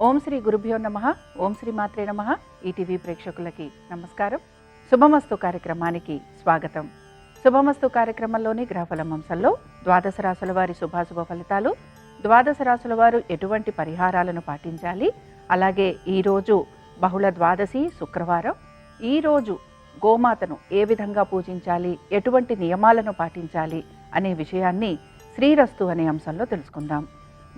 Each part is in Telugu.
ఓం శ్రీ గురుభ్యో నమః. ఓం శ్రీ మాత్రే నమః. ఈటీవీ ప్రేక్షకులకి నమస్కారం. శుభమస్తు కార్యక్రమానికి స్వాగతం. శుభమస్తు కార్యక్రమంలోని గ్రహఫలం అంశంలో ద్వాదశ రాశుల వారి శుభాశుభ ఫలితాలు, ద్వాదశ రాశుల వారు ఎటువంటి పరిహారాలను పాటించాలి, అలాగే ఈరోజు బహుళ ద్వాదశి శుక్రవారం, ఈరోజు గోమాతను ఏ విధంగా పూజించాలి, ఎటువంటి నియమాలను పాటించాలి అనే విషయాన్ని శ్రీరస్తు అనే అంశంలో తెలుసుకుందాం.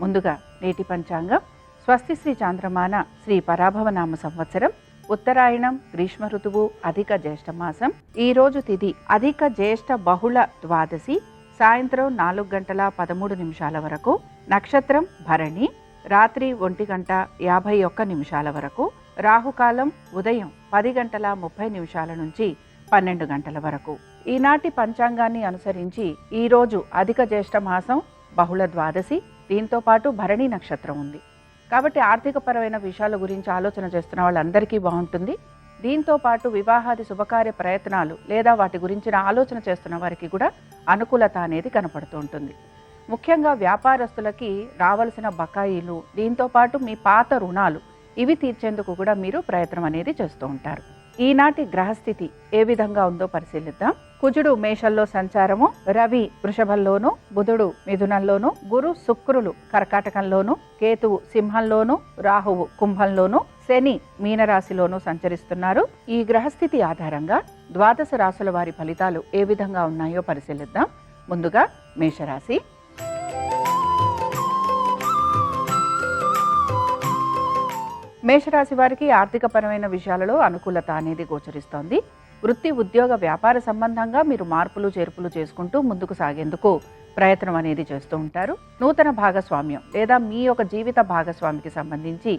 ముందుగా నేటి పంచాంగం. స్వస్తి శ్రీ చాంద్రమాన శ్రీ పరాభవనామ సంవత్సరం, ఉత్తరాయణం, గ్రీష్మ ఋతువు, అధిక జ్యేష్ఠ మాసం. ఈరోజు తిథి అధిక జ్యేష్ఠ బహుళ ద్వాదశి, సాయంత్రం 4:13 వరకు. నక్షత్రం భరణి, రాత్రి 1:51 వరకు. రాహుకాలం ఉదయం 10:30 నుంచి 12 గంటల వరకు. ఈనాటి పంచాంగాన్ని అనుసరించి ఈరోజు అధిక జ్యేష్ఠ మాసం, బహుళ ద్వాదశి, దీంతో పాటు భరణి నక్షత్రం ఉంది. కాబట్టి ఆర్థికపరమైన విషయాల గురించి ఆలోచన చేస్తున్న వాళ్ళందరికీ బాగుంటుంది. దీంతో పాటు వివాహాది శుభకార్య ప్రయత్నాలు లేదా వాటి గురించిన ఆలోచన చేస్తున్న వారికి కూడా అనుకూలత అనేది కనపడుతూ ఉంటుంది. ముఖ్యంగా వ్యాపారస్తులకి రావాల్సిన బకాయిలు, దీంతో పాటు మీ పాత రుణాలు ఇవి తీర్చేందుకు కూడా మీరు ప్రయత్నం అనేది చేస్తూ ఉంటారు. ఈనాటి గ్రహస్థితి ఏ విధంగా ఉందో పరిశీలిద్దాం. కుజుడు మేషంలో సంచారము, రవి వృషభంలోను, బుధుడు మిథునంలోను, గురు శుక్రులు కర్కాటకంలోను, కేతువు సింహంలోను, రాహువు కుంభంలోను, శని మీనరాశిలోను సంచరిస్తున్నారు. ఈ గ్రహస్థితి ఆధారంగా ద్వాదశ రాశుల వారి ఫలితాలు ఏ విధంగా ఉన్నాయో పరిశీలిద్దాం. ముందుగా మేషరాశి. మేషరాశి వారికి ఆర్థికపరమైన విషయాలలో అనుకూలత అనేది గోచరిస్తోంది. వృత్తి, ఉద్యోగ, వ్యాపార సంబంధంగా మీరు మార్పులు చేర్పులు చేసుకుంటూ ముందుకు సాగేందుకు ప్రయత్నం అనేది చేస్తూ ఉంటారు. నూతన భాగస్వామ్యం లేదా మీ యొక్క జీవిత భాగస్వామికి సంబంధించి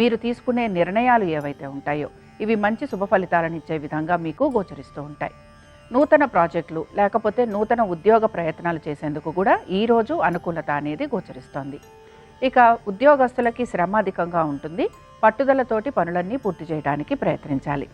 మీరు తీసుకునే నిర్ణయాలు ఏవైతే ఉంటాయో ఇవి మంచి శుభ ఫలితాలను ఇచ్చే విధంగా మీకు గోచరిస్తూ ఉంటాయి. నూతన ప్రాజెక్టులు లేకపోతే నూతన ఉద్యోగ ప్రయత్నాలు చేసేందుకు కూడా ఈరోజు అనుకూలత అనేది గోచరిస్తోంది. ఇక ఉద్యోగస్తులకి శ్రమ అధికంగా ఉంటుంది. పట్టుదలతోటి పనులన్నీ పూర్తి చేయడానికి ప్రయత్నించాలి.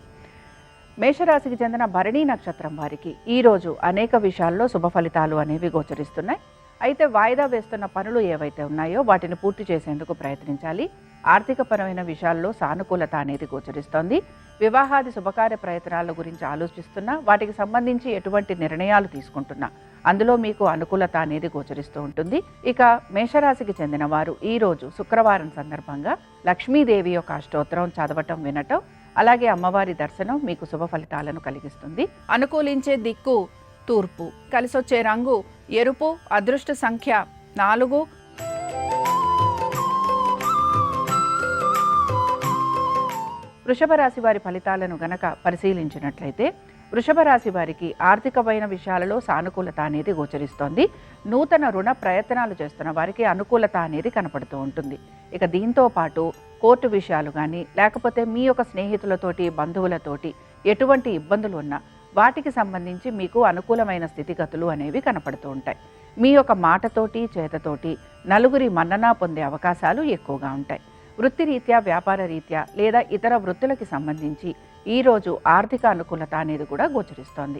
మేషరాశికి చెందిన భరణి నక్షత్రం వారికి ఈరోజు అనేక విషయాల్లో శుభ ఫలితాలు అనేవి గోచరిస్తున్నాయి. అయితే వాయిదా వేస్తున్న పనులు ఏవైతే ఉన్నాయో వాటిని పూర్తి చేసేందుకు ప్రయత్నించాలి. ఆర్థికపరమైన విషయాల్లో సానుకూలత అనేది గోచరిస్తోంది. వివాహాది శుభకార్య ప్రయత్నాల గురించి ఆలోచిస్తున్నా, వాటికి సంబంధించి ఎటువంటి నిర్ణయాలు తీసుకుంటున్నా అందులో మీకు అనుకూలత అనేది గోచరిస్తూ ఉంటుంది. ఇక మేషరాశికి చెందిన వారు ఈరోజు శుక్రవారం సందర్భంగా లక్ష్మీదేవి యొక్క అష్టోత్తరం చదవటం, వినటం, అలాగే అమ్మవారి దర్శనం మీకు శుభ ఫలితాలను కలిగిస్తుంది. అనుకూలించే దిక్కు తూర్పు, కలిసొచ్చే రంగు ఎరుపు, అదృష్ట సంఖ్య 4. వృషభ రాశి వారి ఫలితాలను గనక పరిశీలించినట్లయితే వృషభ రాశి వారికి ఆర్థికమైన విషయాలలో సానుకూలత అనేది గోచరిస్తోంది. నూతన రుణ ప్రయత్నాలు చేస్తున్న వారికి అనుకూలత అనేది కనపడుతూ ఉంటుంది. ఇక దీంతో పాటు కోర్టు విషయాలు కానీ లేకపోతే మీ యొక్క స్నేహితులతోటి, బంధువులతోటి ఎటువంటి ఇబ్బందులు ఉన్నా వాటికి సంబంధించి మీకు అనుకూలమైన స్థితిగతులు అనేవి కనపడుతూ ఉంటాయి. మీ యొక్క మాటతోటి, చేతతోటి నలుగురి మన్నన పొందే అవకాశాలు ఎక్కువగా ఉంటాయి. వృత్తిరీత్యా, వ్యాపార రీత్యా లేదా ఇతర వృత్తులకి సంబంధించి ఈరోజు ఆర్థిక అనుకూలత అనేది కూడా గోచరిస్తోంది.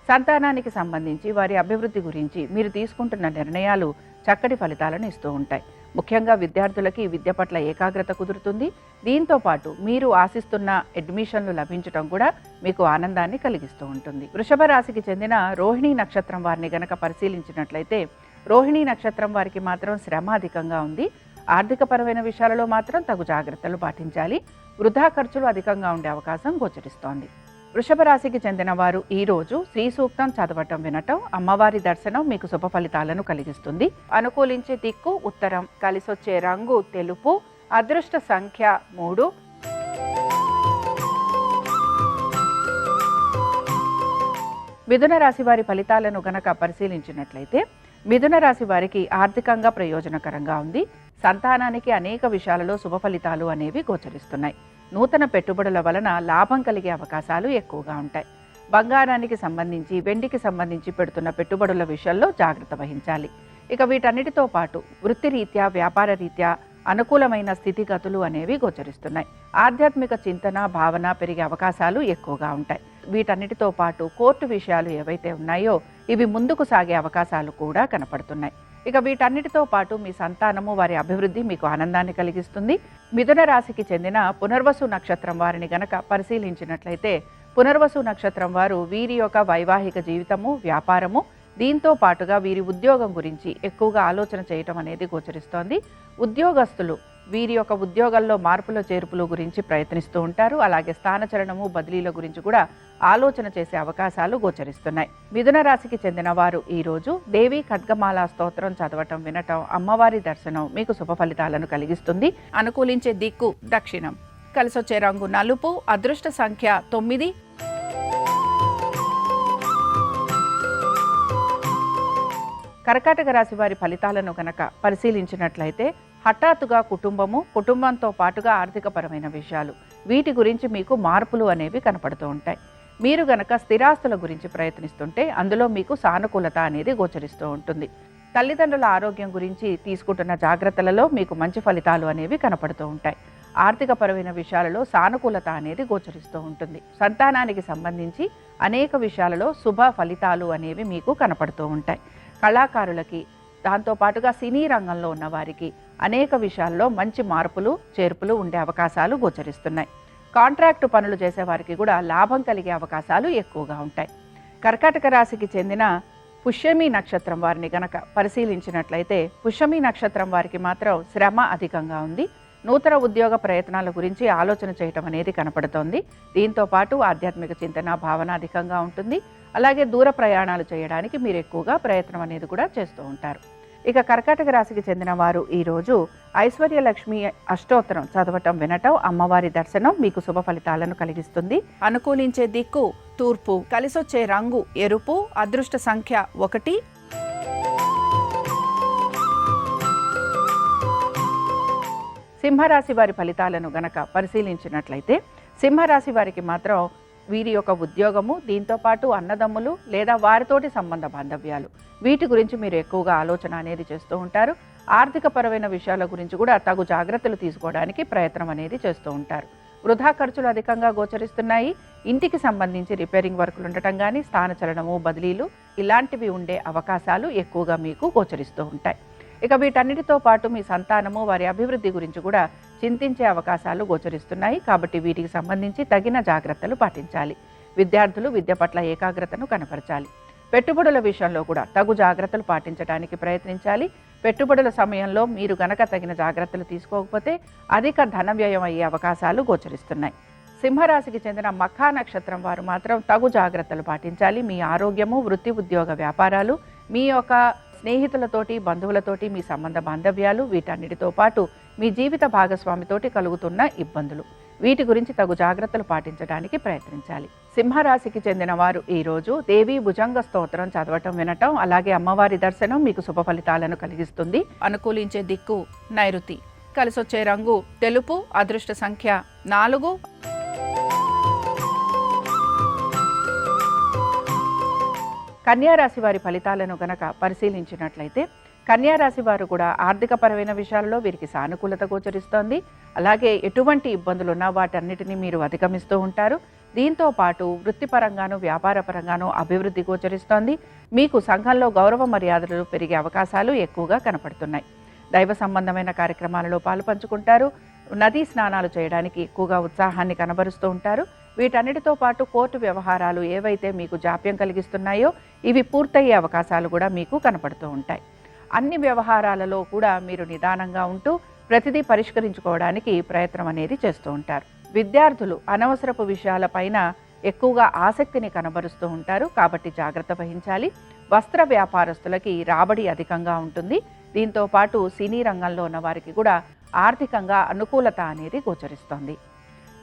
సంతానానికి సంబంధించి వారి అభివృద్ధి గురించి మీరు తీసుకుంటున్న నిర్ణయాలు చక్కటి ఫలితాలను ఇస్తూ ఉంటాయి. ముఖ్యంగా విద్యార్థులకి విద్య పట్ల ఏకాగ్రత కుదురుతుంది. దీంతో పాటు మీరు ఆశిస్తున్న అడ్మిషన్లు లభించడం కూడా మీకు ఆనందాన్ని కలిగిస్తూ ఉంటుంది. వృషభ రాశికి చెందిన రోహిణి నక్షత్రం వారిని గనక పరిశీలించినట్లయితే రోహిణి నక్షత్రం వారికి మాత్రం శ్రమ అధికంగా ఉంది. ఆర్థికపరమైన విషయాలలో మాత్రం తగు జాగ్రత్తలు పాటించాలి. వృధా ఖర్చులు అధికంగా ఉండే అవకాశం గోచరిస్తోంది. వృషభ రాశికి చెందిన వారు ఈరోజు శ్రీ సూక్తం చదవటం, వినటం, అమ్మవారి దర్శనం మీకు శుభ ఫలితాలను కలిగిస్తుంది. అనుకూలించే దిక్కు ఉత్తరం, కలిసొచ్చే రంగు తెలుపు, అదృష్ట సంఖ్య 3. మిథున రాశి వారి ఫలితాలను గనక పరిశీలించినట్లయితే మిథున రాశి వారికి ఆర్థికంగా ప్రయోజనకరంగా ఉంది. సంతానానికి అనేక విషయాలలో శుభ ఫలితాలు అనేవి గోచరిస్తున్నాయి. నూతన పెట్టుబడుల వలన లాభం కలిగే అవకాశాలు ఎక్కువగా ఉంటాయి. బంగారానికి సంబంధించి, వెండికి సంబంధించి పెడుతున్న పెట్టుబడుల విషయంలో జాగ్రత్త వహించాలి. ఇక వీటన్నిటితో పాటు వృత్తిరీత్యా, వ్యాపార రీత్యా అనుకూలమైన స్థితిగతులు అనేవి గోచరిస్తున్నాయి. ఆధ్యాత్మిక చింతన, భావన పెరిగే అవకాశాలు ఎక్కువగా ఉంటాయి. వీటన్నిటితో పాటు కోర్టు విషయాలు ఏవైతే ఉన్నాయో ఇవి ముందుకు సాగే అవకాశాలు కూడా కనపడుతున్నాయి. ఇక వీటన్నిటితో పాటు మీ సంతానము వారి అభివృద్ధి మీకు ఆనందాన్ని కలిగిస్తుంది. మిథున రాశికి చెందిన పునర్వసు నక్షత్రం వారిని గనక పరిశీలించినట్లయితే పునర్వసు నక్షత్రం వారు వీరి యొక్క వైవాహిక జీవితము, వ్యాపారము, దీంతో పాటుగా వీరి ఉద్యోగం గురించి ఎక్కువగా ఆలోచన చేయటం అనేది గోచరిస్తోంది. ఉద్యోగస్తులు వీరి యొక్క ఉద్యోగాల్లో మార్పుల చేర్పుల గురించి ప్రయత్నిస్తూ ఉంటారు. అలాగే స్థానచలనము, బదిలీల గురించి కూడా ఆలోచన చేసే అవకాశాలు గోచరిస్తున్నాయి. మిథున రాశికి చెందిన వారు ఈరోజు దేవి ఖడ్గమాల స్తోత్రం చదవటం, వినటం, అమ్మవారి దర్శనం మీకు శుభ ఫలితాలను కలిగిస్తుంది. అనుకూలించే దిక్కు దక్షిణం. కలిసొచ్చే రంగు నలుపు. అదృష్ట సంఖ్య 9. కర్కాటక రాశి వారి ఫలితాలను కనుక పరిశీలించినట్లయితే హఠాత్తుగా కుటుంబంతో పాటుగా ఆర్థికపరమైన విషయాలు, వీటి గురించి మీకు మార్పులు అనేవి కనపడుతూ ఉంటాయి. మీరు గనక స్థిరాస్తుల గురించి ప్రయత్నిస్తుంటే అందులో మీకు సానుకూలత అనేది గోచరిస్తూ ఉంటుంది. తల్లిదండ్రుల ఆరోగ్యం గురించి తీసుకుంటున్న జాగ్రత్తలలో మీకు మంచి ఫలితాలు అనేవి కనపడుతూ ఉంటాయి. ఆర్థికపరమైన విషయాలలో సానుకూలత అనేది గోచరిస్తూ ఉంటుంది. సంతానానికి సంబంధించి అనేక విషయాలలో శుభ ఫలితాలు అనేవి మీకు కనపడుతూ ఉంటాయి. కళాకారులకి, దాంతోపాటుగా సినీ రంగంలో ఉన్న వారికి అనేక విషయాల్లో మంచి మార్పులు చేర్పులు ఉండే అవకాశాలు గోచరిస్తున్నాయి. కాంట్రాక్టు పనులు చేసేవారికి కూడా లాభం కలిగే అవకాశాలు ఎక్కువగా ఉంటాయి. కర్కాటక రాశికి చెందిన పుష్యమి నక్షత్రం వారిని గనక పరిశీలించినట్లయితే పుష్యమి నక్షత్రం వారికి మాత్రం శ్రమ అధికంగా ఉంది. నూతన ఉద్యోగ ప్రయత్నాల గురించి ఆలోచన చేయటం అనేది కనపడుతోంది. దీంతో పాటు ఆధ్యాత్మిక చింతన, భావన అధికంగా ఉంటుంది. అలాగే దూర ప్రయాణాలు చేయడానికి మీరు ఎక్కువగా ప్రయత్నం అనేది కూడా చేస్తూ ఉంటారు. ఇక కర్కాటక రాశికి చెందిన వారు ఈరోజు ఐశ్వర్యలక్ష్మి అష్టోత్తరం చదవటం, వినటం, అమ్మవారి దర్శనం మీకు శుభ ఫలితాలను కలిగిస్తుంది. అనుకూలించే దిక్కు తూర్పు. కలిసొచ్చే రంగు ఎరుపు. అదృష్ట సంఖ్య 1. సింహరాశి వారి ఫలితాలను గనక పరిశీలించినట్లయితే సింహరాశి వారికి మాత్రం వీరి యొక్క ఉద్యోగము, దీంతో పాటు అన్నదమ్ములు లేదా వారితోటి సంబంధ బాంధవ్యాలు, వీటి గురించి మీరు ఎక్కువగా ఆలోచన అనేది చేస్తూ ఉంటారు. ఆర్థికపరమైన విషయాల గురించి కూడా తగు జాగ్రత్తలు తీసుకోవడానికి ప్రయత్నం అనేది చేస్తూ ఉంటారు. వృధా ఖర్చులు అధికంగా గోచరిస్తున్నాయి. ఇంటికి సంబంధించి రిపేరింగ్ వర్కులు ఉండటం కానీ, స్థానచలనము, బదిలీలు ఇలాంటివి ఉండే అవకాశాలు ఎక్కువగా మీకు గోచరిస్తూ ఉంటాయి. ఇక వీటన్నిటితో పాటు మీ సంతానము, వారి అభివృద్ధి గురించి కూడా చింతించే అవకాశాలు గోచరిస్తున్నాయి. కాబట్టి వీటికి సంబంధించి తగిన జాగ్రత్తలు పాటించాలి. విద్యార్థులు విద్య పట్ల ఏకాగ్రతను కనపరచాలి. పెట్టుబడుల విషయంలో కూడా తగు జాగ్రత్తలు పాటించడానికి ప్రయత్నించాలి. పెట్టుబడుల సమయంలో మీరు గనక తగిన జాగ్రత్తలు తీసుకోకపోతే అధిక ధన వ్యయం అయ్యే అవకాశాలు గోచరిస్తున్నాయి. సింహరాశికి చెందిన మఖా నక్షత్రం వారు మాత్రం తగు జాగ్రత్తలు పాటించాలి. మీ ఆరోగ్యము, వృత్తి, ఉద్యోగ వ్యాపారాలు, మీ యొక్క స్నేహితులతోటి, బంధువులతోటి మీ సంబంధ బాంధవ్యాలు, వీటన్నిటితో పాటు మీ జీవిత భాగస్వామితోటి కలుగుతున్న ఇబ్బందులు, వీటి గురించి తగు జాగ్రత్తలు పాటించడానికి ప్రయత్నించాలి. సింహరాశికి చెందిన వారు ఈరోజు దేవీ భుజంగ స్తోత్రం చదవటం, వినటం, అలాగే అమ్మవారి దర్శనం మీకు శుభ ఫలితాలను కలిగిస్తుంది. అనుకూలించే దిక్కు నైరుతి. కలిసొచ్చే రంగు తెలుపు. అదృష్ట సంఖ్య 4. కన్యారాశి వారి ఫలితాలను గనక పరిశీలించినట్లయితే కన్యారాశి వారు కూడా ఆర్థికపరమైన విషయాల్లో వీరికి సానుకూలత గోచరిస్తోంది. అలాగే ఎటువంటి ఇబ్బందులున్నా వాటన్నిటిని మీరు అధిగమిస్తూ ఉంటారు. దీంతో పాటు వృత్తిపరంగాను, వ్యాపారపరంగాను అభివృద్ధి గోచరిస్తోంది. మీకు సంఘంలో గౌరవ మర్యాదలు పెరిగే అవకాశాలు ఎక్కువగా కనపడుతున్నాయి. దైవ సంబంధమైన కార్యక్రమాలలో పాలుపంచుకుంటారు. నదీ స్నానాలు చేయడానికి ఎక్కువగా ఉత్సాహాన్ని కనబరుస్తూ ఉంటారు. వీటన్నిటితో పాటు కోర్టు వ్యవహారాలు ఏవైతే మీకు జాప్యం కలిగిస్తున్నాయో ఇవి పూర్తయ్యే అవకాశాలు కూడా మీకు కనపడుతూ ఉంటాయి. అన్ని వ్యవహారాలలో కూడా మీరు నిదానంగా ఉంటూ ప్రతిదీ పరిష్కరించుకోవడానికి ప్రయత్నం అనేది చేస్తూ ఉంటారు. విద్యార్థులు అనవసరపు విషయాలపైన ఎక్కువగా ఆసక్తిని కనబరుస్తూ ఉంటారు. కాబట్టి జాగ్రత్త వహించాలి. వస్త్ర వ్యాపారస్తులకి రాబడి అధికంగా ఉంటుంది. దీంతో పాటు సినీ రంగంలో ఉన్న వారికి కూడా ఆర్థికంగా అనుకూలత అనేది గోచరిస్తోంది.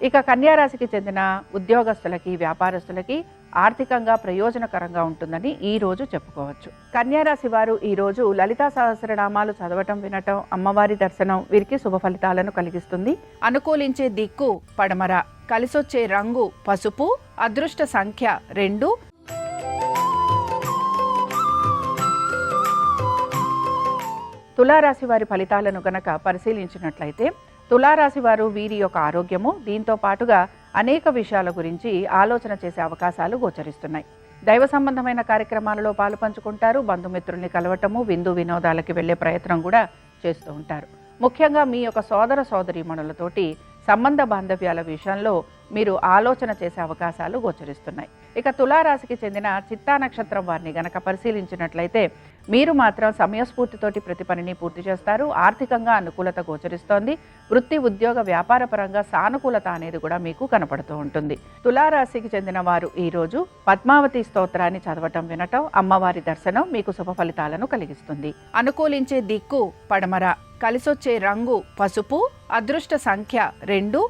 ఇక కన్యారాశికి చెందిన ఉద్యోగస్తులకి, వ్యాపారస్తులకి ఆర్థికంగా ప్రయోజనకరంగా ఉంటుందని ఈ రోజు చెప్పుకోవచ్చు. కన్యారాశి వారు ఈరోజు లలితా సహస్రనామాలు చదవటం, వినటం, అమ్మవారి దర్శనం వీరికి శుభ ఫలితాలను కలిగిస్తుంది. అనుకూలించే దిక్కు పడమర. కలిసొచ్చే రంగు పసుపు. అదృష్ట సంఖ్య 2. తులారాశి వారి ఫలితాలను గనక పరిశీలించినట్లయితే తులారాశి వారు వీరి యొక్క ఆరోగ్యము, దీంతో పాటుగా అనేక విషయాల గురించి ఆలోచన చేసే అవకాశాలు గోచరిస్తున్నాయి. దైవ సంబంధమైన కార్యక్రమాలలో పాలు పంచుకుంటారు. బంధుమిత్రుల్ని కలవటము, విందు వినోదాలకి వెళ్ళే ప్రయత్నం కూడా చేస్తూ ఉంటారు. ముఖ్యంగా మీ యొక్క సోదర సోదరీమణులతోటి సంబంధ బాంధవ్యాల విషయంలో మీరు ఆలోచన చేసే అవకాశాలు గోచరిస్తున్నాయి. ఇక తులారాశికి చెందిన చిత్తా నక్షత్రం వారిని గనక పరిశీలించినట్లయితే మీరు మాత్రం సమయస్ఫూర్తితోటి ప్రతి పనిని పూర్తి చేస్తారు. ఆర్థికంగా అనుకూలత గోచరిస్తోంది. వృత్తి, ఉద్యోగ, వ్యాపార పరంగా సానుకూలత అనేది కూడా మీకు కనపడుతూ ఉంటుంది. తులారాశికి చెందిన వారు ఈరోజు పద్మావతి స్తోత్రాన్ని చదవటం, వినటం, అమ్మవారి దర్శనం మీకు శుభ ఫలితాలను కలిగిస్తుంది. అనుకూలించే దిక్కు పడమర, కలిసొచ్చే రంగు పసుపు, అదృష్ట సంఖ్య 2.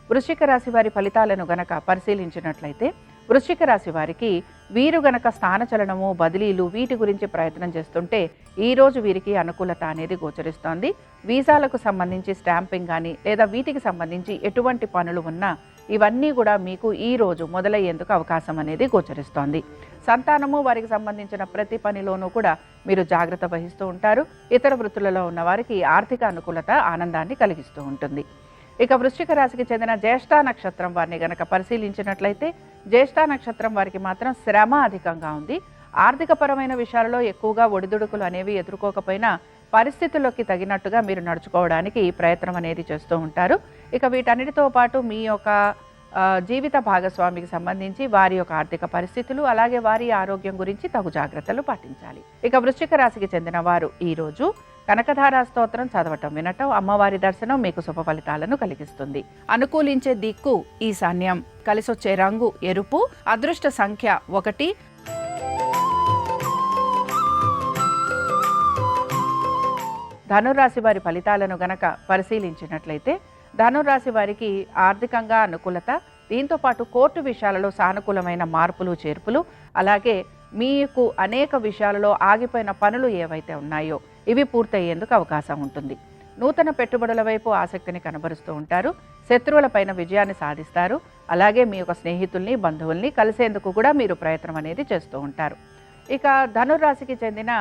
వృశ్చిక రాశి వారి ఫలితాలను గనక పరిశీలించినట్లయితే వృశ్చిక రాశి వారికి వీరు గనక స్థానచలనము, బదిలీలు వీటి గురించి ప్రయత్నం చేస్తుంటే ఈరోజు వీరికి అనుకూలత అనేది గోచరిస్తోంది. వీసాలకు సంబంధించి స్టాంపింగ్ కానీ లేదా వీటికి సంబంధించి ఎటువంటి పనులు ఉన్నా ఇవన్నీ కూడా మీకు ఈరోజు మొదలయ్యేందుకు అవకాశం అనేది గోచరిస్తోంది. సంతానము, వారికి సంబంధించిన ప్రతి పనిలోనూ కూడా మీరు జాగ్రత్త వహిస్తూ ఉంటారు. ఇతర వృత్తులలో ఉన్న వారికి ఆర్థిక అనుకూలత ఆనందాన్ని కలిగిస్తూ ఉంటుంది. ఇక వృశ్చిక రాశికి చెందిన జ్యేష్ఠ నక్షత్రం వారిని గనక పరిశీలించినట్లయితే జ్యేష్ఠ నక్షత్రం వారికి మాత్రం శ్రమ అధికంగా ఉంది. ఆర్థికపరమైన విషయాలలో ఎక్కువగా ఒడిదుడుకులు అనేవి ఎదుర్కోకపోయినా పరిస్థితుల్లోకి తగినట్టుగా మీరు నడుచుకోవడానికి ప్రయత్నం అనేది చేస్తూ ఉంటారు. ఇక వీటన్నిటితో పాటు మీ యొక్క జీవిత భాగస్వామికి సంబంధించి వారి యొక్క ఆర్థిక పరిస్థితులు, అలాగే వారి ఆరోగ్యం గురించి తగు జాగ్రత్తలు పాటించాలి. ఇక వృశ్చిక రాశికి చెందిన వారు ఈరోజు కనకధారా స్తోత్రం చదవటం, వినటం, అమ్మవారి దర్శనం మీకు శుభ ఫలితాలను కలిగిస్తుంది. అనుకూలించే దిక్కు ఈశాన్యం, కలిసొచ్చే రంగు ఎరుపు, అదృష్ట సంఖ్య 1. ధనురాశి వారి ఫలితాలను గనక పరిశీలించినట్లయితే ధనురాశి వారికి ఆర్థికంగా అనుకూలత, దీంతో పాటు కోర్టు విషయాలలో సానుకూలమైన మార్పులు, చేర్పులు, అలాగే మీకు అనేక విషయాలలో ఆగిపోయిన పనులు ఏవైతే ఉన్నాయో ఇవి పూర్తయ్యేందుకు అవకాశం ఉంటుంది. నూతన పెట్టుబడుల వైపు ఆసక్తిని కనబరుస్తూ ఉంటారు. శత్రువులపైన విజయాన్ని సాధిస్తారు. అలాగే మీ యొక్క స్నేహితుల్ని, బంధువుల్ని కలిసేందుకు కూడా మీరు ప్రయత్నం అనేది చేస్తూ ఉంటారు. ఇక ధనురాశికి చెందిన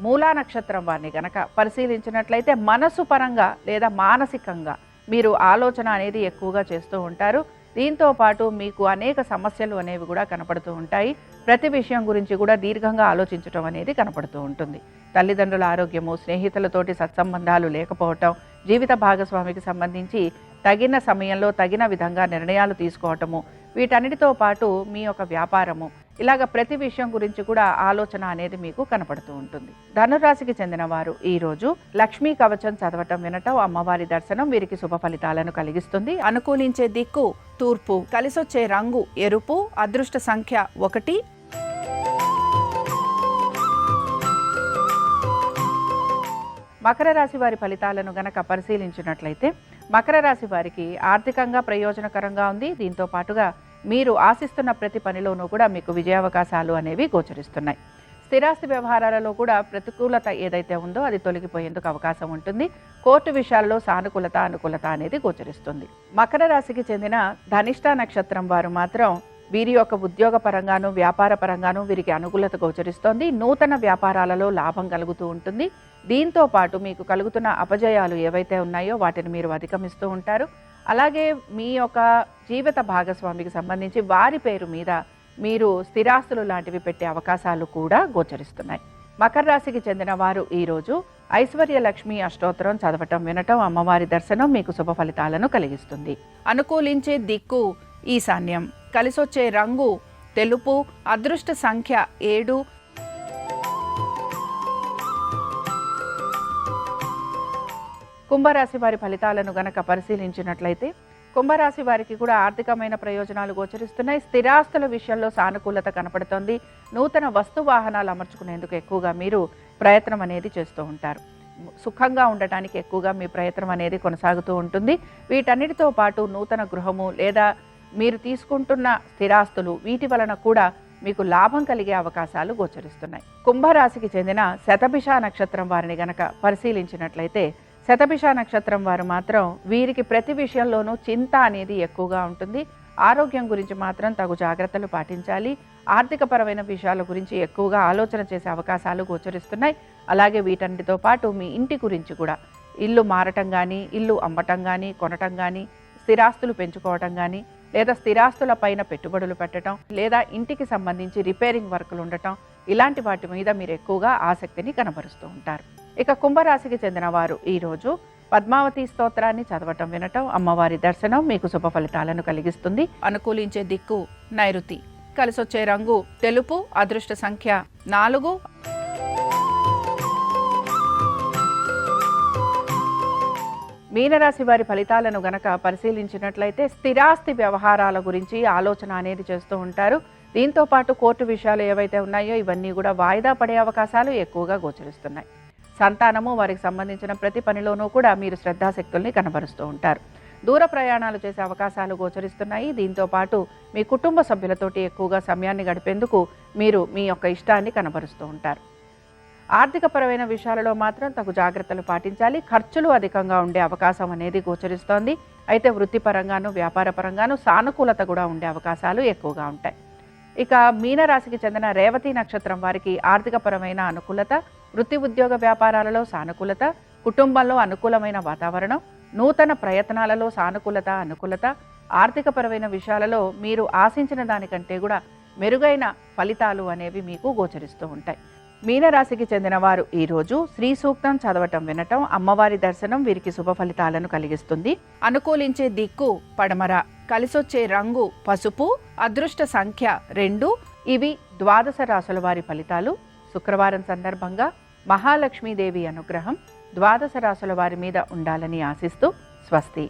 మూలా నక్షత్రం వారిని గనక పరిశీలించినట్లయితే మనసు పరంగా లేదా మానసికంగా మీరు ఆలోచన అనేది ఎక్కువగా చేస్తూ ఉంటారు. దీంతో పాటు మీకు అనేక సమస్యలు అనేవి కూడా కనపడుతూ ఉంటాయి. ప్రతి విషయం గురించి కూడా దీర్ఘంగా ఆలోచించడం అనేది కనపడుతూ ఉంటుంది. తల్లిదండ్రుల ఆరోగ్యము, స్నేహితులతోటి సత్సంబంధాలు లేకపోవటం, జీవిత భాగస్వామికి సంబంధించి తగిన సమయంలో తగిన విధంగా నిర్ణయాలు తీసుకోవటము, వీటన్నిటితో పాటు మీ యొక్క వ్యాపారము, ఇలాగ ప్రతి విషయం గురించి కూడా ఆలోచన అనేది మీకు కనపడుతూ ఉంటుంది. ధనురాశికి చెందిన వారు ఈరోజు లక్ష్మీ కవచం చదవటం, వినటం, అమ్మవారి దర్శనం వీరికి శుభ ఫలితాలను కలిగిస్తుంది. అనుకూలించే దిక్కు తూర్పు, కలిసొచ్చే రంగు ఎరుపు, అదృష్ట సంఖ్య 1. మకర రాశి వారి ఫలితాలను గనక పరిశీలించినట్లయితే మకర రాశి వారికి ఆర్థికంగా ప్రయోజనకరంగా ఉంది. దీంతో పాటుగా మీరు ఆశిస్తున్న ప్రతి పనిలోనూ కూడా మీకు విజయావకాశాలు అనేవి గోచరిస్తున్నాయి. స్థిరాస్తి వ్యవహారాలలో కూడా ప్రతికూలత ఏదైతే ఉందో అది తొలగిపోయేందుకు అవకాశం ఉంటుంది. కోర్టు విషయాల్లో సానుకూలత, అనుకూలత అనేది గోచరిస్తుంది. మకర రాశికి చెందిన ధనిష్ట నక్షత్రం వారు మాత్రం వీరి యొక్క ఉద్యోగ పరంగాను, వ్యాపార పరంగాను వీరికి అనుకూలత గోచరిస్తోంది. నూతన వ్యాపారాలలో లాభం కలుగుతూ ఉంటుంది. దీంతో పాటు మీకు కలుగుతున్న అపజయాలు ఏవైతే ఉన్నాయో వాటిని మీరు అధిగమిస్తూ ఉంటారు. అలాగే మీ యొక్క జీవిత భాగస్వామికి సంబంధించి వారి పేరు మీద మీరు స్థిరాస్తులు లాంటివి పెట్టే అవకాశాలు కూడా గోచరిస్తున్నాయి. మకర రాశికి చెందిన వారు ఈరోజు ఐశ్వర్య లక్ష్మి అష్టోత్తరం చదవటం, వినటం, అమ్మవారి దర్శనం మీకు శుభ ఫలితాలను కలిగిస్తుంది. అనుకూలించే దిక్కు ఈశాన్యం, కలిసొచ్చే రంగు తెలుపు, అదృష్ట సంఖ్య 7. కుంభరాశి వారి ఫలితాలను గనక పరిశీలించినట్లయితే కుంభరాశి వారికి కూడా ఆర్థికమైన ప్రయోజనాలు గోచరిస్తున్నాయి. స్థిరాస్తుల విషయంలో సానుకూలత కనపడుతోంది. నూతన వస్తు వాహనాలు అమర్చుకునేందుకు ఎక్కువగా మీరు ప్రయత్నం అనేది చేస్తూ ఉంటారు. సుఖంగా ఉండటానికి ఎక్కువగా మీ ప్రయత్నం అనేది కొనసాగుతూ ఉంటుంది. వీటన్నిటితో పాటు నూతన గృహము లేదా మీరు తీసుకుంటున్న స్థిరాస్తులు వీటి వలన కూడా మీకు లాభం కలిగే అవకాశాలు గోచరిస్తున్నాయి. కుంభరాశికి చెందిన శతభిష నక్షత్రం వారిని గనక పరిశీలించినట్లయితే శతభిష నక్షత్రం వారు మాత్రం వీరికి ప్రతి విషయంలోనూ చింత అనేది ఎక్కువగా ఉంటుంది. ఆరోగ్యం గురించి మాత్రం తగు జాగ్రత్తలు పాటించాలి. ఆర్థికపరమైన విషయాల గురించి ఎక్కువగా ఆలోచన చేసే అవకాశాలు గోచరిస్తున్నాయి. అలాగే వీటన్నిటితో పాటు మీ ఇంటి గురించి కూడా, ఇల్లు మారటం కానీ, ఇల్లు అమ్మటం కానీ, కొనటం కానీ, స్థిరాస్తులు పెంచుకోవటం కానీ, లేదా స్థిరాస్తుల పైన పెట్టుబడులు పెట్టడం, లేదా ఇంటికి సంబంధించి రిపేరింగ్ వర్కులు ఉండటం, ఇలాంటి వాటి మీద మీరు ఎక్కువగా ఆసక్తిని కనబరుస్తూ ఉంటారు. ఇక కుంభరాశికి చెందిన వారు ఈరోజు పద్మావతి స్తోత్రాన్ని చదవటం, వినటం, అమ్మవారి దర్శనం మీకు శుభ ఫలితాలను కలిగిస్తుంది. అనుకూలించే దిక్కు నైరుతి. కలిసొచ్చే రంగు తెలుపు. అదృష్ట సంఖ్య 4. మీనరాశి వారి ఫలితాలను గనక పరిశీలించినట్లయితే స్థిరాస్తి వ్యవహారాల గురించి ఆలోచన అనేది చేస్తూ ఉంటారు. దీంతో పాటు కోర్టు విషయాలు ఏవైతే ఉన్నాయో ఇవన్నీ కూడా వాయిదా పడే అవకాశాలు ఎక్కువగా గోచరిస్తున్నాయి. సంతానము, వారికి సంబంధించిన ప్రతి పనిలోనూ కూడా మీరు శ్రద్ధాశక్తుల్ని కనబరుస్తూ ఉంటారు. దూర ప్రయాణాలు చేసే అవకాశాలు గోచరిస్తున్నాయి. దీంతో పాటు మీ కుటుంబ సభ్యులతోటి ఎక్కువగా సమయాన్ని గడిపేందుకు మీరు మీ యొక్క ఇష్టాన్ని కనబరుస్తూ ఉంటారు. ఆర్థికపరమైన విషయాలలో మాత్రం తగు జాగ్రత్తలు పాటించాలి. ఖర్చులు అధికంగా ఉండే అవకాశం అనేది గోచరిస్తోంది. అయితే వృత్తిపరంగాను, వ్యాపారపరంగాను సానుకూలత కూడా ఉండే అవకాశాలు ఎక్కువగా ఉంటాయి. ఇక మీనరాశికి చెందిన రేవతి నక్షత్రం వారికి ఆర్థికపరమైన అనుకూలత, వృత్తి ఉద్యోగ వ్యాపారాలలో సానుకూలత, కుటుంబంలో అనుకూలమైన వాతావరణం, నూతన ప్రయత్నాలలో సానుకూలత, అనుకూలత, ఆర్థికపరమైన విషయాలలో మీరు ఆశించిన దానికంటే కూడా మెరుగైన ఫలితాలు అనేవి మీకు గోచరిస్తూ ఉంటాయి. మీనరాశికి చెందిన వారు ఈరోజు శ్రీ సూక్తం చదవటం, వినటం, అమ్మవారి దర్శనం వీరికి శుభ ఫలితాలను కలిగిస్తుంది. అనుకూలించే దిక్కు పడమర. కలిసొచ్చే రంగు పసుపు. అదృష్ట సంఖ్య 2. ఇవి ద్వాదశ రాశుల వారి ఫలితాలు. శుక్రవారం సందర్భంగా మహాలక్ష్మీదేవి అనుగ్రహం ద్వాదశ రాశుల వారి మీద ఉండాలని ఆశిస్తూ స్వస్తి.